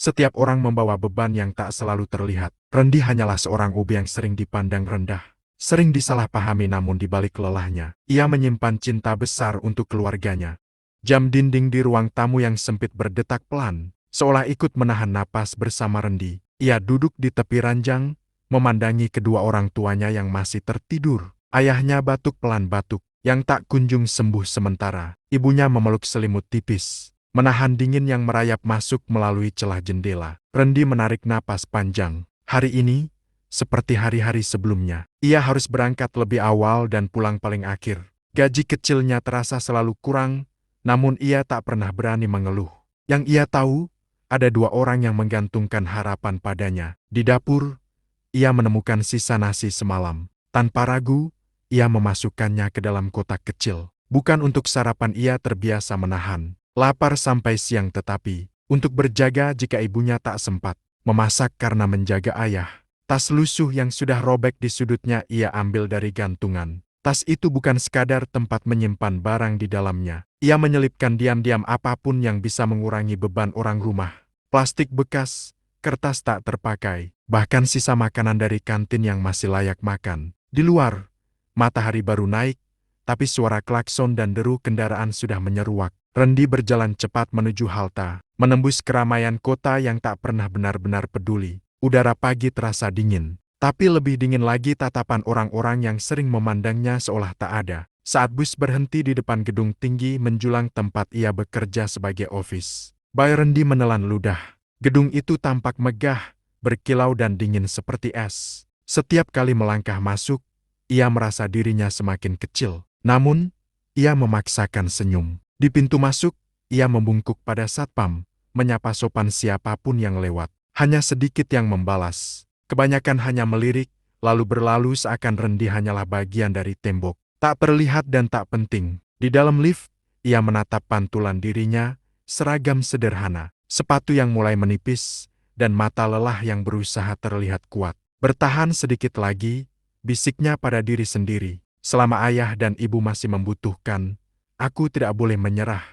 Setiap orang membawa beban yang tak selalu terlihat. Rendi hanyalah seorang ubi yang sering dipandang rendah. Sering disalahpahami namun di balik lelahnya, ia menyimpan cinta besar untuk keluarganya. Jam dinding di ruang tamu yang sempit berdetak pelan, seolah ikut menahan napas bersama Rendi. Ia duduk di tepi ranjang, memandangi kedua orang tuanya yang masih tertidur. Ayahnya batuk pelan batuk, yang tak kunjung sembuh sementara. Ibunya memeluk selimut tipis, menahan dingin yang merayap masuk melalui celah jendela. Rendi menarik napas panjang. Hari ini, seperti hari-hari sebelumnya, ia harus berangkat lebih awal dan pulang paling akhir. Gaji kecilnya terasa selalu kurang, namun ia tak pernah berani mengeluh. Yang ia tahu, ada dua orang yang menggantungkan harapan padanya. Di dapur, ia menemukan sisa nasi semalam. Tanpa ragu, ia memasukkannya ke dalam kotak kecil. Bukan untuk sarapan, ia terbiasa menahan lapar sampai siang, tetapi untuk berjaga jika ibunya tak sempat memasak karena menjaga ayah. Tas lusuh yang sudah robek di sudutnya ia ambil dari gantungan. Tas itu bukan sekadar tempat menyimpan barang di dalamnya. Ia menyelipkan diam-diam apapun yang bisa mengurangi beban orang rumah. Plastik bekas, kertas tak terpakai, bahkan sisa makanan dari kantin yang masih layak makan. Di luar, matahari baru naik, tapi suara klakson dan deru kendaraan sudah menyeruak. Rendi berjalan cepat menuju halte, menembus keramaian kota yang tak pernah benar-benar peduli. Udara pagi terasa dingin, tapi lebih dingin lagi tatapan orang-orang yang sering memandangnya seolah tak ada. Saat bus berhenti di depan gedung tinggi menjulang tempat ia bekerja sebagai ofis, Rendi menelan ludah. Gedung itu tampak megah, berkilau dan dingin seperti es. Setiap kali melangkah masuk, ia merasa dirinya semakin kecil. Namun, ia memaksakan senyum. Di pintu masuk, ia membungkuk pada satpam, menyapa sopan siapapun yang lewat. Hanya sedikit yang membalas. Kebanyakan hanya melirik, lalu berlalu seakan Rendi hanyalah bagian dari tembok. Tak terlihat dan tak penting. Di dalam lift, ia menatap pantulan dirinya, seragam sederhana, sepatu yang mulai menipis, dan mata lelah yang berusaha terlihat kuat. Bertahan sedikit lagi, bisiknya pada diri sendiri. Selama ayah dan ibu masih membutuhkan, aku tidak boleh menyerah.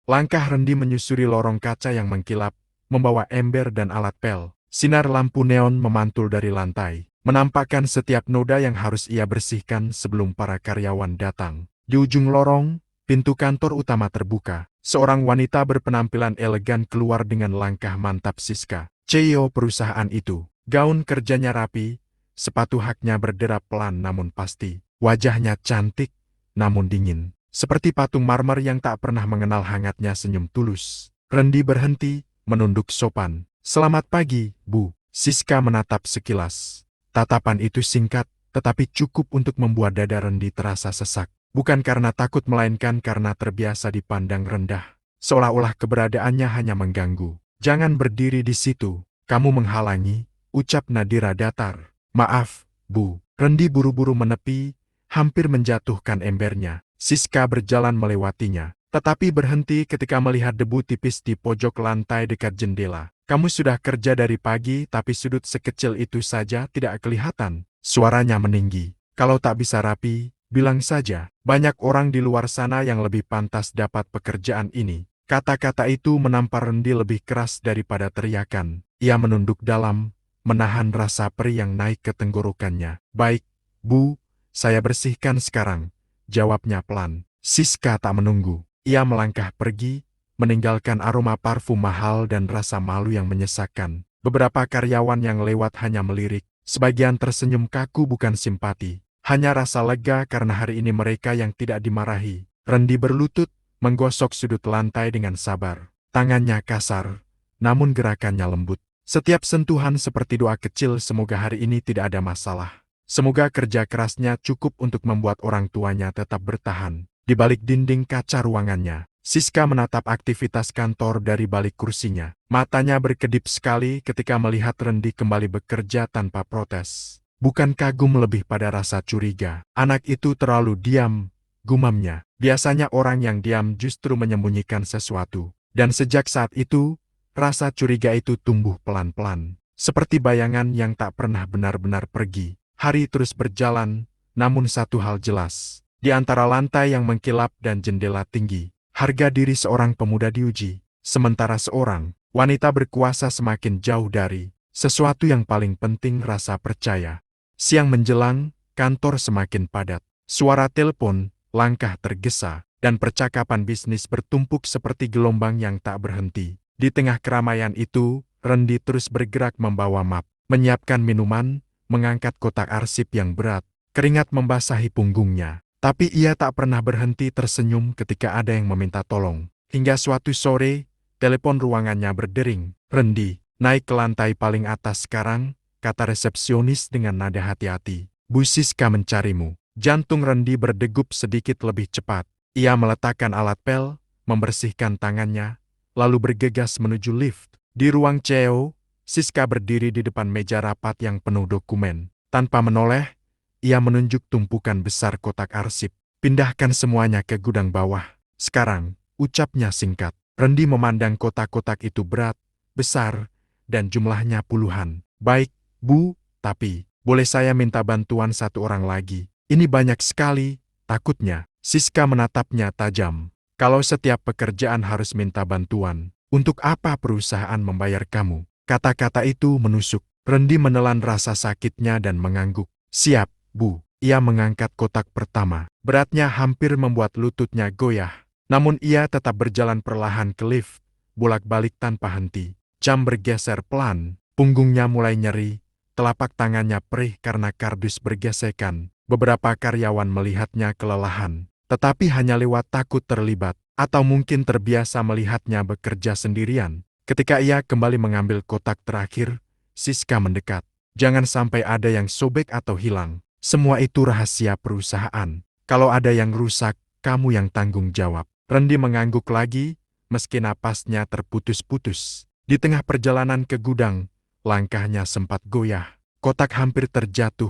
Langkah Rendi menyusuri lorong kaca yang mengkilap, membawa ember dan alat pel. Sinar lampu neon memantul dari lantai, menampakkan setiap noda yang harus ia bersihkan sebelum para karyawan datang. Di ujung lorong, pintu kantor utama terbuka. Seorang wanita berpenampilan elegan keluar dengan langkah mantap. Siska, CEO perusahaan itu. Gaun kerjanya rapi, sepatu haknya berderap pelan namun pasti. Wajahnya cantik, namun dingin. Seperti patung marmer yang tak pernah mengenal hangatnya senyum tulus. Rendi berhenti, menunduk sopan. Selamat pagi, Bu. Siska menatap sekilas. Tatapan itu singkat, tetapi cukup untuk membuat dada Rendi terasa sesak. Bukan karena takut, melainkan karena terbiasa dipandang rendah. Seolah-olah keberadaannya hanya mengganggu. Jangan berdiri di situ, kamu menghalangi, ucap Nadira datar. Maaf, Bu. Rendi buru-buru menepi, hampir menjatuhkan embernya. Siska berjalan melewatinya, tetapi berhenti ketika melihat debu tipis di pojok lantai dekat jendela. Kamu sudah kerja dari pagi tapi sudut sekecil itu saja tidak kelihatan. Suaranya meninggi. Kalau tak bisa rapi, bilang saja. Banyak orang di luar sana yang lebih pantas dapat pekerjaan ini. Kata-kata itu menampar Rendi lebih keras daripada teriakan. Ia menunduk dalam, menahan rasa perih yang naik ke tenggorokannya. Baik, Bu, saya bersihkan sekarang, jawabnya pelan. Siska tak menunggu. Ia melangkah pergi, meninggalkan aroma parfum mahal dan rasa malu yang menyesakkan. Beberapa karyawan yang lewat hanya melirik, sebagian tersenyum kaku bukan simpati. Hanya rasa lega karena hari ini mereka yang tidak dimarahi. Rendi berlutut, menggosok sudut lantai dengan sabar. Tangannya kasar, namun gerakannya lembut. Setiap sentuhan seperti doa kecil, semoga hari ini tidak ada masalah. Semoga kerja kerasnya cukup untuk membuat orang tuanya tetap bertahan. Di balik dinding kaca ruangannya, Siska menatap aktivitas kantor dari balik kursinya. Matanya berkedip sekali ketika melihat Rendi kembali bekerja tanpa protes. Bukan kagum, lebih pada rasa curiga. Anak itu terlalu diam, gumamnya. Biasanya orang yang diam justru menyembunyikan sesuatu. Dan sejak saat itu, rasa curiga itu tumbuh pelan-pelan. Seperti bayangan yang tak pernah benar-benar pergi. Hari terus berjalan, namun satu hal jelas. Di antara lantai yang mengkilap dan jendela tinggi, harga diri seorang pemuda diuji. Sementara seorang Wanita berkuasa semakin jauh dari sesuatu yang paling penting, rasa percaya. Siang menjelang, kantor semakin padat. Suara telepon, langkah tergesa, dan percakapan bisnis bertumpuk seperti gelombang yang tak berhenti. Di tengah keramaian itu, Randy terus bergerak membawa map, menyiapkan minuman, mengangkat kotak arsip yang berat. Keringat membasahi punggungnya. Tapi ia tak pernah berhenti tersenyum ketika ada yang meminta tolong. Hingga suatu sore, telepon ruangannya berdering. "Randy, naik ke lantai paling atas sekarang," kata resepsionis dengan nada hati-hati. "Bu Siska mencarimu." Jantung Randy berdegup sedikit lebih cepat. Ia meletakkan alat pel, membersihkan tangannya, lalu bergegas menuju lift. Di ruang CEO, Siska berdiri di depan meja rapat yang penuh dokumen. Tanpa menoleh, ia menunjuk tumpukan besar kotak arsip. "Pindahkan semuanya ke gudang bawah. Sekarang," ucapnya singkat. Randy memandang kotak-kotak itu berat, besar, dan jumlahnya puluhan. "Baik, Bu, tapi boleh saya minta bantuan satu orang lagi? Ini banyak sekali," takutnya. Siska menatapnya tajam. "Kalau setiap pekerjaan harus minta bantuan, untuk apa perusahaan membayar kamu?" Kata-kata itu menusuk. Randy menelan rasa sakitnya dan mengangguk. "Siap, Bu." Ia mengangkat kotak pertama. Beratnya hampir membuat lututnya goyah. Namun ia tetap berjalan perlahan ke lift, bolak-balik tanpa henti. Jam bergeser pelan, punggungnya mulai nyeri, telapak tangannya perih karena kardus bergesekan. Beberapa karyawan melihatnya kelelahan, tetapi hanya lewat takut terlibat, atau mungkin terbiasa melihatnya bekerja sendirian. Ketika ia kembali mengambil kotak terakhir, Siska mendekat. "Jangan sampai ada yang sobek atau hilang. Semua itu rahasia perusahaan. Kalau ada yang rusak, kamu yang tanggung jawab." Randy mengangguk lagi, meski napasnya terputus-putus. Di tengah perjalanan ke gudang, langkahnya sempat goyah. Kotak hampir terjatuh,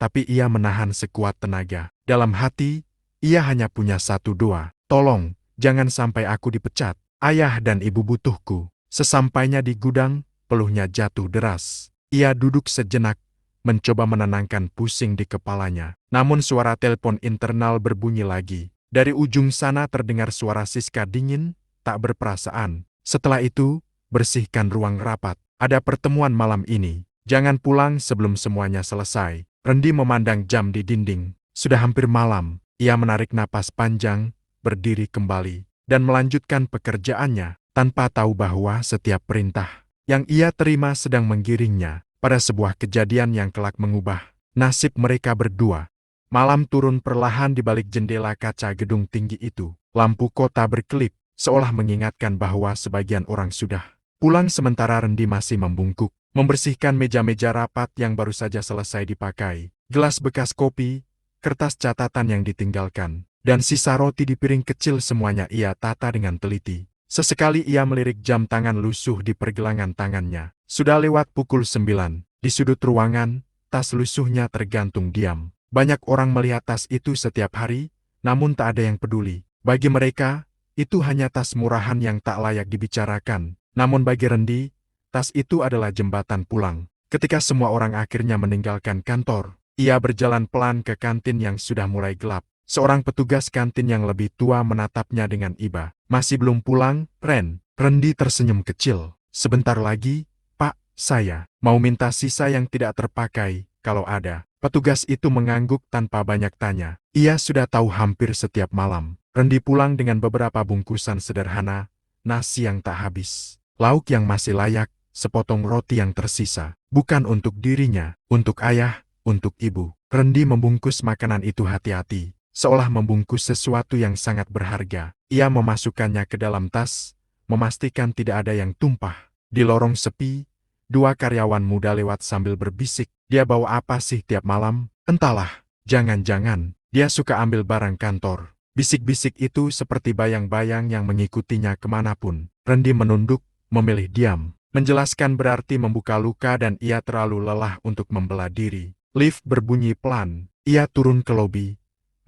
tapi ia menahan sekuat tenaga. Dalam hati, ia hanya punya satu doa. "Tolong, jangan sampai aku dipecat. Ayah dan ibu butuhku." Sesampainya di gudang, peluhnya jatuh deras. Ia duduk sejenak, mencoba menenangkan pusing di kepalanya. Namun suara telepon internal berbunyi lagi. Dari ujung sana terdengar suara Siska dingin, tak berperasaan. "Setelah itu, bersihkan ruang rapat. Ada pertemuan malam ini. Jangan pulang sebelum semuanya selesai." Randy memandang jam di dinding. Sudah hampir malam. Ia menarik napas panjang, berdiri kembali, dan melanjutkan pekerjaannya, tanpa tahu bahwa setiap perintah yang ia terima sedang menggiringnya pada sebuah kejadian yang kelak mengubah nasib mereka berdua. Malam turun perlahan di balik jendela kaca gedung tinggi itu. Lampu kota berkelip, seolah mengingatkan bahwa sebagian orang sudah pulang sementara Randy masih membungkuk, membersihkan meja-meja rapat yang baru saja selesai dipakai. Gelas bekas kopi, kertas catatan yang ditinggalkan, dan sisa roti di piring kecil semuanya ia tata dengan teliti. Sesekali ia melirik jam tangan lusuh di pergelangan tangannya. Sudah lewat pukul 9. Di sudut ruangan, tas lusuhnya tergantung diam. Banyak orang melihat tas itu setiap hari, namun tak ada yang peduli. Bagi mereka, itu hanya tas murahan yang tak layak dibicarakan. Namun bagi Randy, tas itu adalah jembatan pulang. Ketika semua orang akhirnya meninggalkan kantor, ia berjalan pelan ke kantin yang sudah mulai gelap. Seorang petugas kantin yang lebih tua menatapnya dengan iba. "Masih belum pulang, Ren?" Randy tersenyum kecil. "Sebentar lagi, Pak, saya mau minta sisa yang tidak terpakai, kalau ada." Petugas itu mengangguk tanpa banyak tanya. Ia sudah tahu hampir setiap malam. Randy pulang dengan beberapa bungkusan sederhana, nasi yang tak habis, lauk yang masih layak, sepotong roti yang tersisa. Bukan untuk dirinya, untuk ayah, untuk ibu. Randy membungkus makanan itu hati-hati, seolah membungkus sesuatu yang sangat berharga. Ia memasukkannya ke dalam tas, memastikan tidak ada yang tumpah. Di lorong sepi, dua karyawan muda lewat sambil berbisik. "Dia bawa apa sih tiap malam?" "Entahlah, jangan-jangan dia suka ambil barang kantor." Bisik-bisik itu seperti bayang-bayang yang mengikutinya kemanapun. Randy menunduk, memilih diam. Menjelaskan berarti membuka luka dan ia terlalu lelah untuk membela diri. Lift berbunyi pelan. Ia turun ke lobi,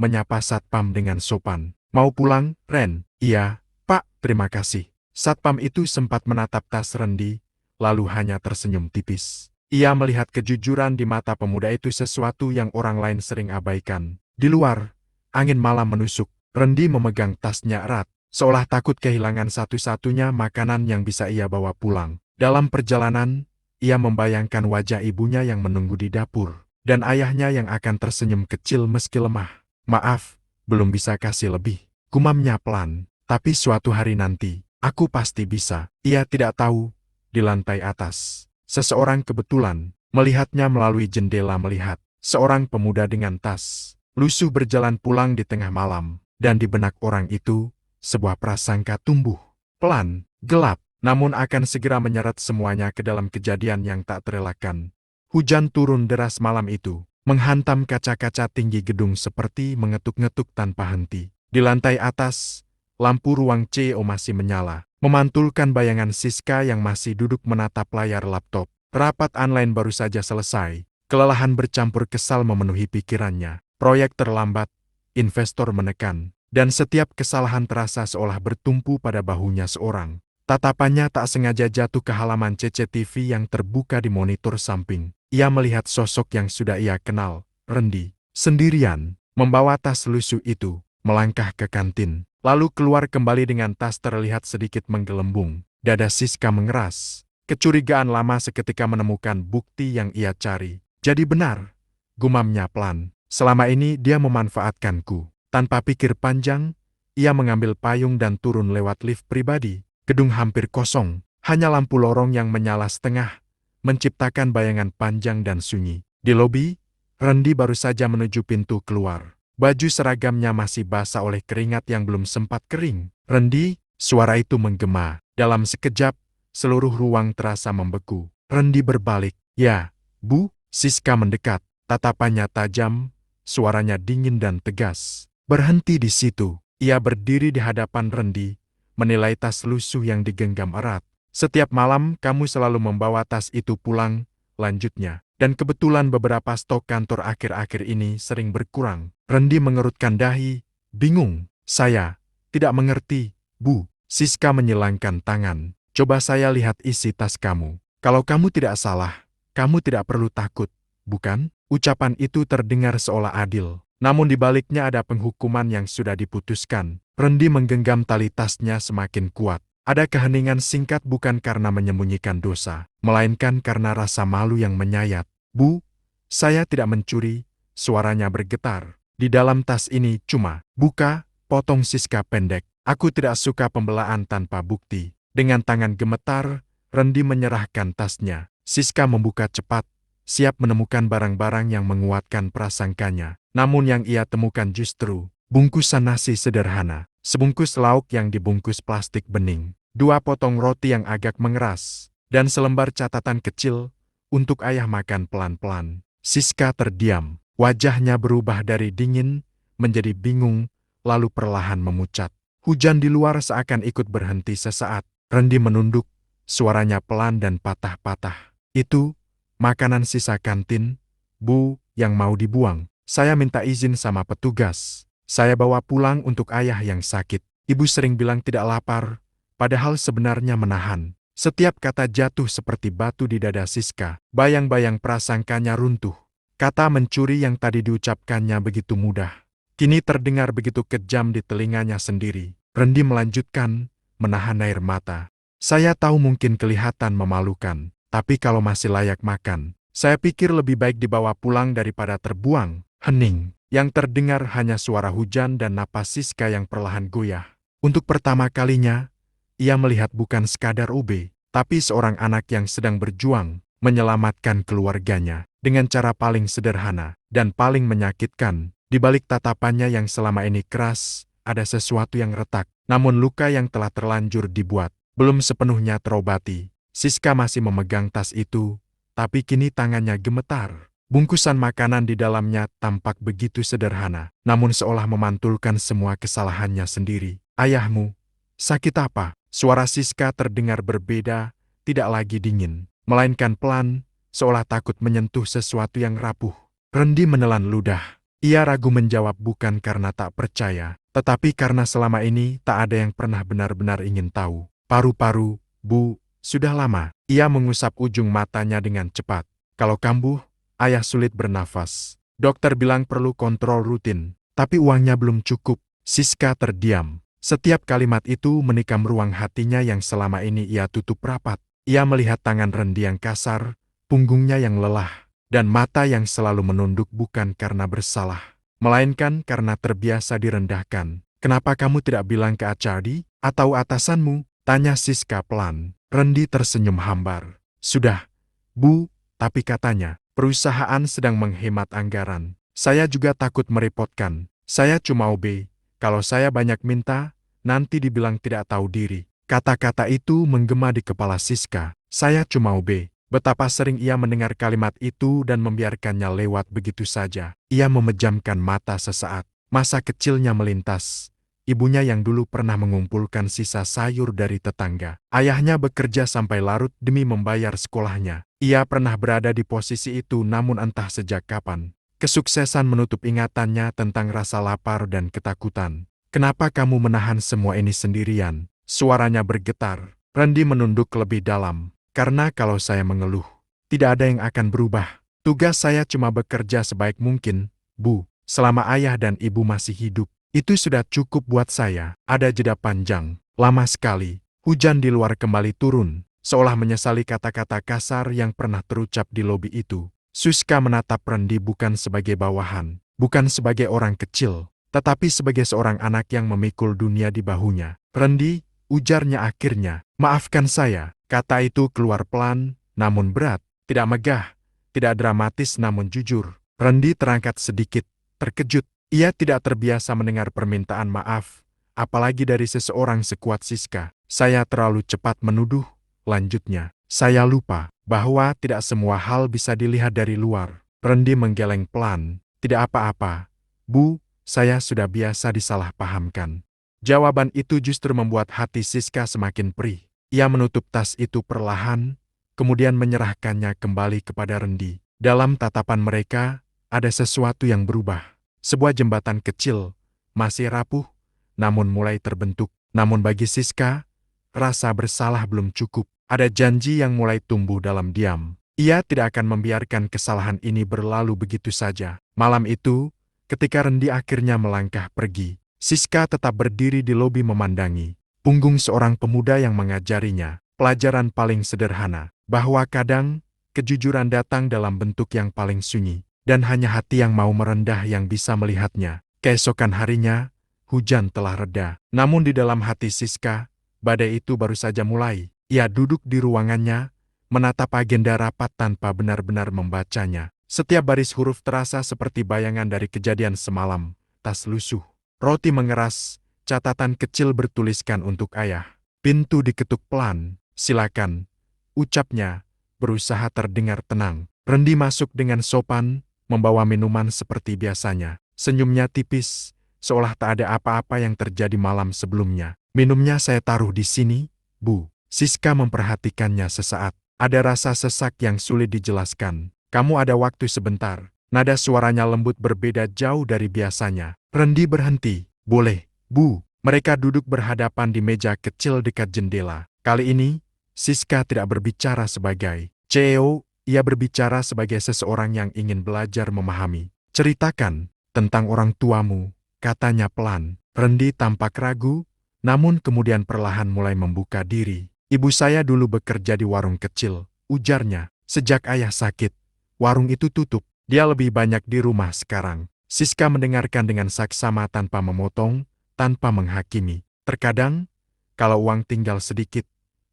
menyapa satpam dengan sopan. "Mau pulang, Ren?" "Iya, Pak, terima kasih." Satpam itu sempat menatap tas Randy, lalu hanya tersenyum tipis. Ia melihat kejujuran di mata pemuda itu, sesuatu yang orang lain sering abaikan. Di luar, angin malam menusuk. Randy memegang tasnya erat. seolah takut kehilangan satu-satunya makanan yang bisa ia bawa pulang. Dalam perjalanan, ia membayangkan wajah ibunya yang menunggu di dapur, dan ayahnya yang akan tersenyum kecil meski lemah. "Maaf, belum bisa kasih lebih," gumamnya pelan. "Tapi suatu hari nanti, aku pasti bisa." Ia tidak tahu, di lantai atas, seseorang kebetulan melihatnya melalui jendela melihat. Seorang pemuda dengan tas lusuh berjalan pulang di tengah malam, dan di benak orang itu, sebuah prasangka tumbuh. Pelan, gelap, namun akan segera menyeret semuanya ke dalam kejadian yang tak terelakkan. Hujan turun deras malam itu, menghantam kaca-kaca tinggi gedung seperti mengetuk-ngetuk tanpa henti. Di lantai atas, lampu ruang CEO masih menyala, memantulkan bayangan Siska yang masih duduk menatap layar laptop. Rapat online baru saja selesai. Kelelahan bercampur kesal memenuhi pikirannya. Proyek terlambat, investor menekan, dan setiap kesalahan terasa seolah bertumpu pada bahunya seorang. Tatapannya tak sengaja jatuh ke halaman CCTV yang terbuka di monitor samping. Ia melihat sosok yang sudah ia kenal, Rendi, sendirian, membawa tas lusuh itu, melangkah ke kantin, lalu keluar kembali dengan tas terlihat sedikit menggelembung. Dada Siska mengeras. Kecurigaan lama seketika menemukan bukti yang ia cari. "Jadi benar," gumamnya pelan. "Selama ini dia memanfaatkanku." Tanpa pikir panjang, ia mengambil payung dan turun lewat lift pribadi. Gedung hampir kosong, hanya lampu lorong yang menyala setengah, menciptakan bayangan panjang dan sunyi. Di lobi, Rendi baru saja menuju pintu keluar. Baju seragamnya masih basah oleh keringat yang belum sempat kering. "Rendi," suara itu menggema. Dalam sekejap, seluruh ruang terasa membeku. Rendi berbalik. "Ya, Bu." Siska mendekat, tatapannya tajam, suaranya dingin dan tegas. Berhenti di situ. Ia berdiri di hadapan Rendi, menilai tas lusuh yang digenggam erat. "Setiap malam kamu selalu membawa tas itu pulang," lanjutnya. "Dan kebetulan beberapa stok kantor akhir-akhir ini sering berkurang." Rendi mengerutkan dahi, bingung. "Saya tidak mengerti, Bu." Siska menyilangkan tangan. "Coba saya lihat isi tas kamu. Kalau kamu tidak salah, kamu tidak perlu takut, bukan?" Ucapan itu terdengar seolah adil. Namun di baliknya ada penghukuman yang sudah diputuskan. Rendi menggenggam tali tasnya semakin kuat. Ada keheningan singkat bukan karena menyembunyikan dosa, melainkan karena rasa malu yang menyayat. "Bu, saya tidak mencuri." Suaranya bergetar. "Di dalam tas ini cuma..." "Buka," potong Siska pendek. "Aku tidak suka pembelaan tanpa bukti." Dengan tangan gemetar, Rendi menyerahkan tasnya. Siska membuka cepat, siap menemukan barang-barang yang menguatkan prasangkanya. Namun yang ia temukan justru bungkusan nasi sederhana, sebungkus lauk yang dibungkus plastik bening, 2 potong roti yang agak mengeras, dan selembar catatan kecil untuk ayah makan pelan-pelan. Siska terdiam, wajahnya berubah dari dingin menjadi bingung, lalu perlahan memucat. Hujan di luar seakan ikut berhenti sesaat. Rendi menunduk, suaranya pelan dan patah-patah. "Itu makanan sisa kantin, Bu, yang mau dibuang. Saya minta izin sama petugas. Saya bawa pulang untuk ayah yang sakit. Ibu sering bilang tidak lapar, padahal sebenarnya menahan." Setiap kata jatuh seperti batu di dada Siska. Bayang-bayang prasangkanya runtuh. Kata mencuri yang tadi diucapkannya begitu mudah, kini terdengar begitu kejam di telinganya sendiri. Rendi melanjutkan, menahan air mata. "Saya tahu mungkin kelihatan memalukan, tapi kalau masih layak makan, saya pikir lebih baik dibawa pulang daripada terbuang." Hening. Yang terdengar hanya suara hujan dan napas Siska yang perlahan goyah. Untuk pertama kalinya, ia melihat bukan sekadar OB, tapi seorang anak yang sedang berjuang, menyelamatkan keluarganya, dengan cara paling sederhana, dan paling menyakitkan. Di balik tatapannya yang selama ini keras, ada sesuatu yang retak, namun luka yang telah terlanjur dibuat, belum sepenuhnya terobati. Siska masih memegang tas itu, tapi kini tangannya gemetar. Bungkusan makanan di dalamnya tampak begitu sederhana, namun seolah memantulkan semua kesalahannya sendiri. "Ayahmu sakit apa?" Suara Siska terdengar berbeda, tidak lagi dingin, melainkan pelan, seolah takut menyentuh sesuatu yang rapuh. Rendi menelan ludah. Ia ragu menjawab bukan karena tak percaya, tetapi karena selama ini tak ada yang pernah benar-benar ingin tahu. "Paru-paru, Bu, sudah lama." Ia mengusap ujung matanya dengan cepat. "Kalau kambuh, ayah sulit bernafas. Dokter bilang perlu kontrol rutin, tapi uangnya belum cukup." Siska terdiam. Setiap kalimat itu menikam ruang hatinya yang selama ini ia tutup rapat. Ia melihat tangan Rendi yang kasar, punggungnya yang lelah, dan mata yang selalu menunduk bukan karena bersalah, melainkan karena terbiasa direndahkan. "Kenapa kamu tidak bilang ke Achardi atau atasanmu?" tanya Siska pelan. Rendi tersenyum hambar. "Sudah, Bu, tapi katanya, perusahaan sedang menghemat anggaran. Saya juga takut merepotkan. Saya cuma OB. Kalau saya banyak minta, nanti dibilang tidak tahu diri." Kata-kata itu menggema di kepala Siska. Saya cuma OB. Betapa sering ia mendengar kalimat itu dan membiarkannya lewat begitu saja. Ia memejamkan mata sesaat. Masa kecilnya melintas. Ibunya yang dulu pernah mengumpulkan sisa sayur dari tetangga. Ayahnya bekerja sampai larut demi membayar sekolahnya. Ia pernah berada di posisi itu namun entah sejak kapan. Kesuksesan menutup ingatannya tentang rasa lapar dan ketakutan. "Kenapa kamu menahan semua ini sendirian?" Suaranya bergetar. Rendi menunduk lebih dalam. "Karena kalau saya mengeluh, tidak ada yang akan berubah. Tugas saya cuma bekerja sebaik mungkin, Bu. Selama ayah dan ibu masih hidup, itu sudah cukup buat saya." Ada jeda panjang, lama sekali. Hujan di luar kembali turun, seolah menyesali kata-kata kasar yang pernah terucap di lobi itu. Siska menatap Rendi bukan sebagai bawahan, bukan sebagai orang kecil, tetapi sebagai seorang anak yang memikul dunia di bahunya. "Rendi," ujarnya akhirnya, "maafkan saya." Kata itu keluar pelan, namun berat, tidak megah, tidak dramatis namun jujur. Rendi terangkat sedikit, terkejut. Ia tidak terbiasa mendengar permintaan maaf, apalagi dari seseorang sekuat Siska. "Saya terlalu cepat menuduh," lanjutnya. "Saya lupa bahwa tidak semua hal bisa dilihat dari luar." Rendi menggeleng pelan. "Tidak apa-apa, Bu, saya sudah biasa disalahpahamkan." Jawaban itu justru membuat hati Siska semakin perih. Ia menutup tas itu perlahan, kemudian menyerahkannya kembali kepada Rendi. Dalam tatapan mereka, ada sesuatu yang berubah. Sebuah jembatan kecil, masih rapuh, namun mulai terbentuk. Namun bagi Siska, rasa bersalah belum cukup. Ada janji yang mulai tumbuh dalam diam. Ia tidak akan membiarkan kesalahan ini berlalu begitu saja. Malam itu, ketika Rendi akhirnya melangkah pergi, Siska tetap berdiri di lobi memandangi punggung seorang pemuda yang mengajarinya pelajaran paling sederhana, bahwa kadang kejujuran datang dalam bentuk yang paling sunyi, dan hanya hati yang mau merendah yang bisa melihatnya. Keesokan harinya, hujan telah reda, namun di dalam hati Siska, badai itu baru saja mulai. Ia duduk di ruangannya, menatap agenda rapat tanpa benar-benar membacanya. Setiap baris huruf terasa seperti bayangan dari kejadian semalam. Tas lusuh, roti mengeras, catatan kecil bertuliskan untuk ayah. Pintu diketuk pelan. "Silakan," ucapnya, berusaha terdengar tenang. Rendi masuk dengan sopan, membawa minuman seperti biasanya. Senyumnya tipis, seolah tak ada apa-apa yang terjadi malam sebelumnya. "Minumnya saya taruh di sini, Bu." Siska memperhatikannya sesaat. Ada rasa sesak yang sulit dijelaskan. "Kamu ada waktu sebentar?" Nada suaranya lembut berbeda jauh dari biasanya. Rendi berhenti. "Boleh, Bu." Mereka duduk berhadapan di meja kecil dekat jendela. Kali ini, Siska tidak berbicara sebagai CEO, ia berbicara sebagai seseorang yang ingin belajar memahami. "Ceritakan tentang orang tuamu," katanya pelan. Rendi tampak ragu, namun kemudian perlahan mulai membuka diri. "Ibu saya dulu bekerja di warung kecil," ujarnya. "Sejak ayah sakit, warung itu tutup. Dia lebih banyak di rumah sekarang." Siska mendengarkan dengan saksama tanpa memotong, tanpa menghakimi. "Terkadang, kalau uang tinggal sedikit,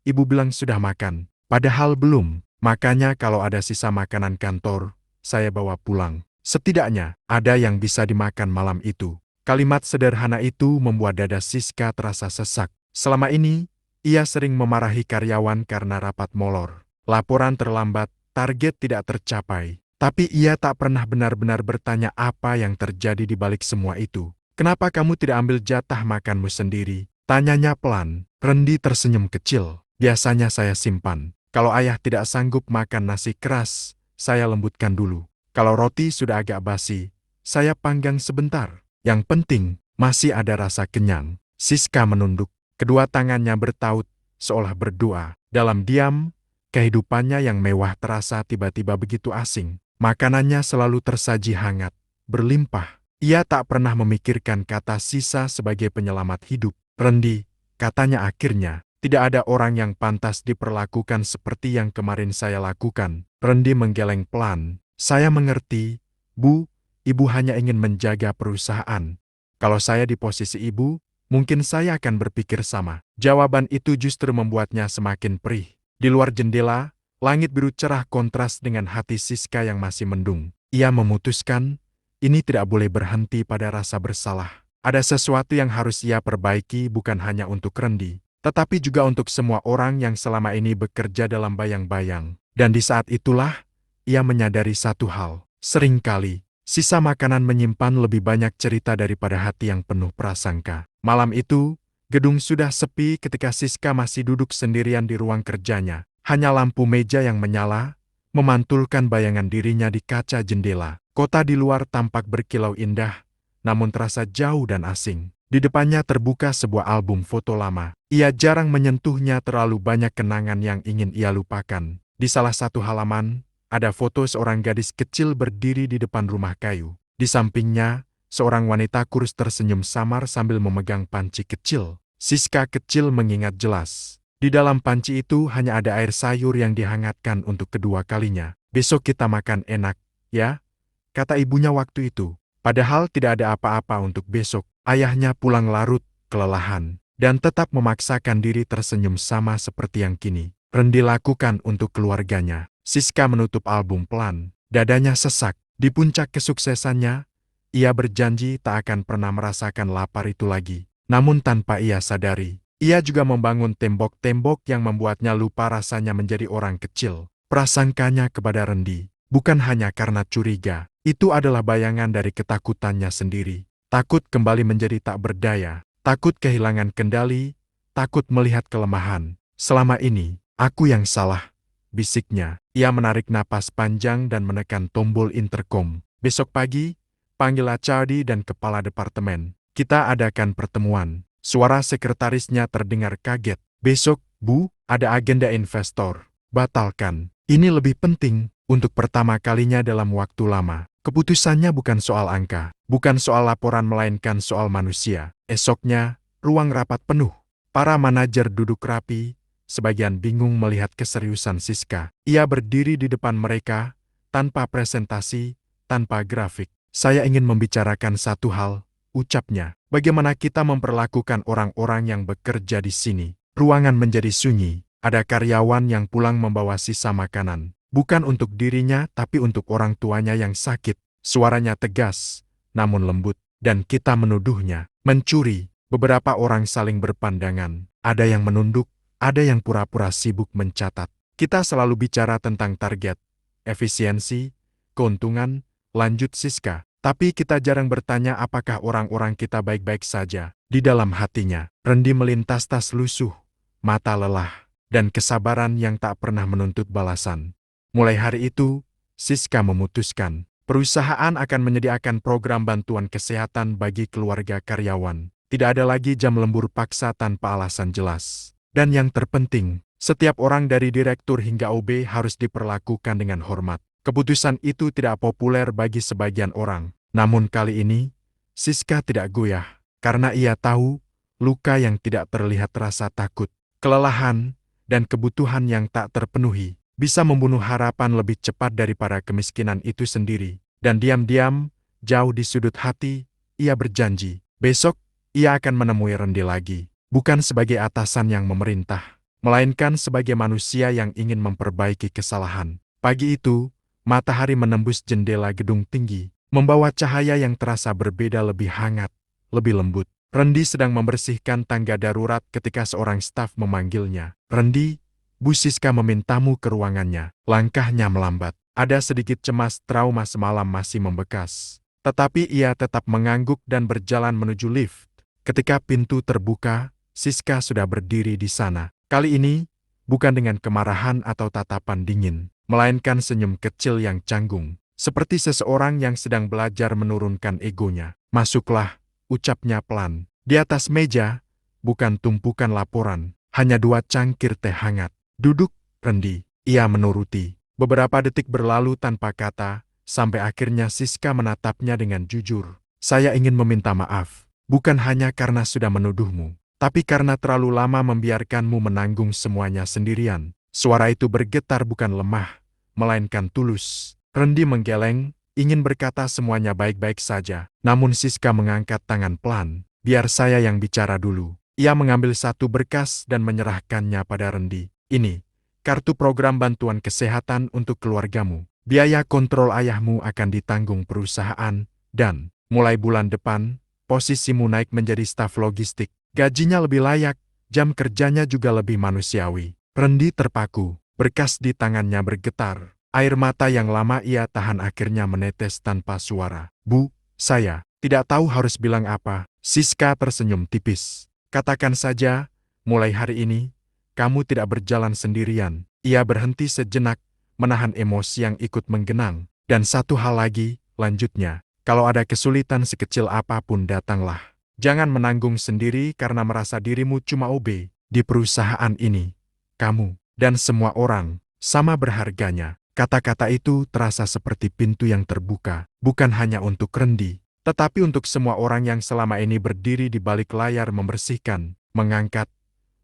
ibu bilang sudah makan, padahal belum. Makanya kalau ada sisa makanan kantor, saya bawa pulang. Setidaknya, ada yang bisa dimakan malam itu." Kalimat sederhana itu membuat dada Siska terasa sesak. Selama ini, ia sering memarahi karyawan karena rapat molor. Laporan terlambat, target tidak tercapai. Tapi ia tak pernah benar-benar bertanya apa yang terjadi di balik semua itu. "Kenapa kamu tidak ambil jatah makanmu sendiri?" tanyanya pelan. Rendi tersenyum kecil. "Biasanya saya simpan. Kalau ayah tidak sanggup makan nasi keras, saya lembutkan dulu. Kalau roti sudah agak basi, saya panggang sebentar. Yang penting, masih ada rasa kenyang." Siska menunduk. Kedua tangannya bertaut, seolah berdoa. Dalam diam, kehidupannya yang mewah terasa tiba-tiba begitu asing. Makanannya selalu tersaji hangat, berlimpah. Ia tak pernah memikirkan kata sisa sebagai penyelamat hidup. Rendi, katanya akhirnya, tidak ada orang yang pantas diperlakukan seperti yang kemarin saya lakukan. Rendi menggeleng pelan. Saya mengerti, Bu, Ibu hanya ingin menjaga perusahaan. Kalau saya di posisi Ibu, mungkin saya akan berpikir sama. Jawaban itu justru membuatnya semakin perih. Di luar jendela, langit biru cerah kontras dengan hati Siska yang masih mendung. Ia memutuskan, ini tidak boleh berhenti pada rasa bersalah. Ada sesuatu yang harus ia perbaiki bukan hanya untuk Rendi, tetapi juga untuk semua orang yang selama ini bekerja dalam bayang-bayang. Dan di saat itulah, ia menyadari satu hal. Seringkali, sisa makanan menyimpan lebih banyak cerita daripada hati yang penuh prasangka. Malam itu, gedung sudah sepi ketika Siska masih duduk sendirian di ruang kerjanya. Hanya lampu meja yang menyala, memantulkan bayangan dirinya di kaca jendela. Kota di luar tampak berkilau indah, namun terasa jauh dan asing. Di depannya terbuka sebuah album foto lama. Ia jarang menyentuhnya, terlalu banyak kenangan yang ingin ia lupakan. Di salah satu halaman, ada foto seorang gadis kecil berdiri di depan rumah kayu. Di sampingnya, seorang wanita kurus tersenyum samar sambil memegang panci kecil. Siska kecil mengingat jelas. Di dalam panci itu hanya ada air sayur yang dihangatkan untuk kedua kalinya. Besok kita makan enak, ya? Kata ibunya waktu itu. Padahal tidak ada apa-apa untuk besok. Ayahnya pulang larut, kelelahan, dan tetap memaksakan diri tersenyum sama seperti yang kini Rendi lakukan untuk keluarganya. Siska menutup album pelan, dadanya sesak. Di puncak kesuksesannya, ia berjanji tak akan pernah merasakan lapar itu lagi. Namun tanpa ia sadari, ia juga membangun tembok-tembok yang membuatnya lupa rasanya menjadi orang kecil. Prasangkanya kepada Rendi, bukan hanya karena curiga, itu adalah bayangan dari ketakutannya sendiri. Takut kembali menjadi tak berdaya, takut kehilangan kendali, takut melihat kelemahan. Selama ini, aku yang salah, bisiknya. Ia menarik napas panjang dan menekan tombol intercom. Besok pagi, panggil HRD dan kepala departemen. Kita adakan pertemuan. Suara sekretarisnya terdengar kaget. Besok, Bu, ada agenda investor. Batalkan. Ini lebih penting. Untuk pertama kalinya dalam waktu lama. Keputusannya bukan soal angka, bukan soal laporan melainkan soal manusia. Esoknya, ruang rapat penuh. Para manajer duduk rapi, sebagian bingung melihat keseriusan Siska. Ia berdiri di depan mereka, tanpa presentasi, tanpa grafik. Saya ingin membicarakan satu hal, ucapnya. Bagaimana kita memperlakukan orang-orang yang bekerja di sini? Ruangan menjadi sunyi. Ada karyawan yang pulang membawa sisa makanan. Bukan untuk dirinya, tapi untuk orang tuanya yang sakit. Suaranya tegas, namun lembut, dan kita menuduhnya mencuri. Beberapa orang saling berpandangan. Ada yang menunduk, ada yang pura-pura sibuk mencatat. Kita selalu bicara tentang target, efisiensi, keuntungan, lanjut Siska. Tapi kita jarang bertanya apakah orang-orang kita baik-baik saja. Di dalam hatinya, Rendi melintas tas lusuh, mata lelah, dan kesabaran yang tak pernah menuntut balasan. Mulai hari itu, Siska memutuskan, perusahaan akan menyediakan program bantuan kesehatan bagi keluarga karyawan. Tidak ada lagi jam lembur paksa tanpa alasan jelas. Dan yang terpenting, setiap orang dari direktur hingga OB harus diperlakukan dengan hormat. Keputusan itu tidak populer bagi sebagian orang. Namun kali ini, Siska tidak goyah. Karena ia tahu, luka yang tidak terlihat rasa takut, kelelahan, dan kebutuhan yang tak terpenuhi bisa membunuh harapan lebih cepat daripada kemiskinan itu sendiri. Dan diam-diam, jauh di sudut hati, ia berjanji, besok, ia akan menemui Rendi lagi. Bukan sebagai atasan yang memerintah, melainkan sebagai manusia yang ingin memperbaiki kesalahan. Pagi itu, matahari menembus jendela gedung tinggi, membawa cahaya yang terasa berbeda, lebih hangat, lebih lembut. Rendi sedang membersihkan tangga darurat ketika seorang staf memanggilnya. Rendi, Bu Siska memintamu ke ruangannya. Langkahnya melambat. Ada sedikit cemas, trauma semalam masih membekas. Tetapi ia tetap mengangguk dan berjalan menuju lift. Ketika pintu terbuka, Siska sudah berdiri di sana. Kali ini, bukan dengan kemarahan atau tatapan dingin, melainkan senyum kecil yang canggung. Seperti seseorang yang sedang belajar menurunkan egonya. Masuklah, ucapnya pelan. Di atas meja, bukan tumpukan laporan, hanya 2 cangkir teh hangat. Duduk, Rendi. Ia menuruti. Beberapa detik berlalu tanpa kata, sampai akhirnya Siska menatapnya dengan jujur. Saya ingin meminta maaf, bukan hanya karena sudah menuduhmu, Tapi karena terlalu lama membiarkanmu menanggung semuanya sendirian. Suara itu bergetar bukan lemah, melainkan tulus. Rendi menggeleng, ingin berkata semuanya baik-baik saja. Namun Siska mengangkat tangan pelan. Biar saya yang bicara dulu. Ia mengambil satu berkas dan menyerahkannya pada Rendi. Ini, kartu program bantuan kesehatan untuk keluargamu. Biaya kontrol ayahmu akan ditanggung perusahaan, dan mulai bulan depan, posisimu naik menjadi staf logistik. Gajinya lebih layak, jam kerjanya juga lebih manusiawi. Rendi terpaku, berkas di tangannya bergetar. Air mata yang lama ia tahan akhirnya menetes tanpa suara. Bu, saya tidak tahu harus bilang apa. Siska tersenyum tipis. Katakan saja, mulai hari ini, kamu tidak berjalan sendirian. Ia berhenti sejenak, menahan emosi yang ikut menggenang. Dan satu hal lagi, lanjutnya, kalau ada kesulitan sekecil apapun datanglah. Jangan menanggung sendiri karena merasa dirimu cuma OB. Di perusahaan ini, kamu dan semua orang sama berharganya. Kata-kata itu terasa seperti pintu yang terbuka, bukan hanya untuk Rendi, tetapi untuk semua orang yang selama ini berdiri di balik layar membersihkan, mengangkat,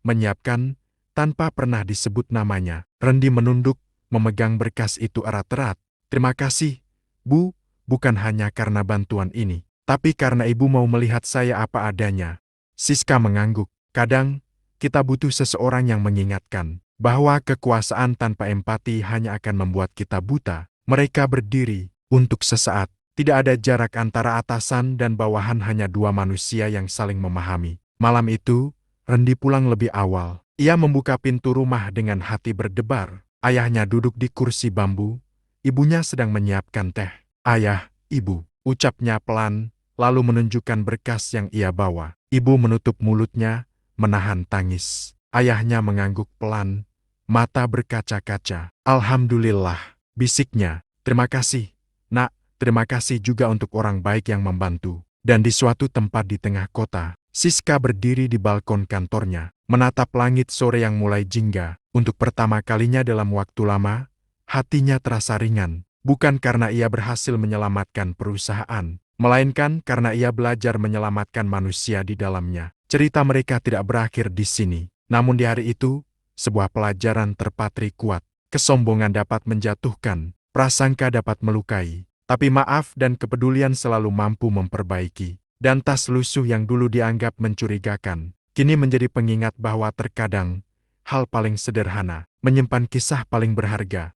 menyiapkan, tanpa pernah disebut namanya. Rendi menunduk, memegang berkas itu erat-erat. Terima kasih, Bu, bukan hanya karena bantuan ini, tapi karena Ibu mau melihat saya apa adanya. Siska mengangguk. Kadang, kita butuh seseorang yang mengingatkan bahwa kekuasaan tanpa empati hanya akan membuat kita buta. Mereka berdiri untuk sesaat. Tidak ada jarak antara atasan dan bawahan, hanya dua manusia yang saling memahami. Malam itu, Rendi pulang lebih awal. Ia membuka pintu rumah dengan hati berdebar. Ayahnya duduk di kursi bambu. Ibunya sedang menyiapkan teh. Ayah, Ibu, ucapnya pelan, lalu menunjukkan berkas yang ia bawa. Ibu menutup mulutnya, menahan tangis. Ayahnya mengangguk pelan, mata berkaca-kaca. Alhamdulillah, bisiknya. Terima kasih, Nak. Terima kasih juga untuk orang baik yang membantu. Dan di suatu tempat di tengah kota, Siska berdiri di balkon kantornya, menatap langit sore yang mulai jingga. Untuk pertama kalinya dalam waktu lama, hatinya terasa ringan. Bukan karena ia berhasil menyelamatkan perusahaan, melainkan karena ia belajar menyelamatkan manusia di dalamnya. Cerita mereka tidak berakhir di sini. Namun di hari itu, sebuah pelajaran terpatri kuat. Kesombongan dapat menjatuhkan, prasangka dapat melukai, tapi maaf dan kepedulian selalu mampu memperbaiki. Dan tas lusuh yang dulu dianggap mencurigakan, kini menjadi pengingat bahwa terkadang, hal paling sederhana, menyimpan kisah paling berharga.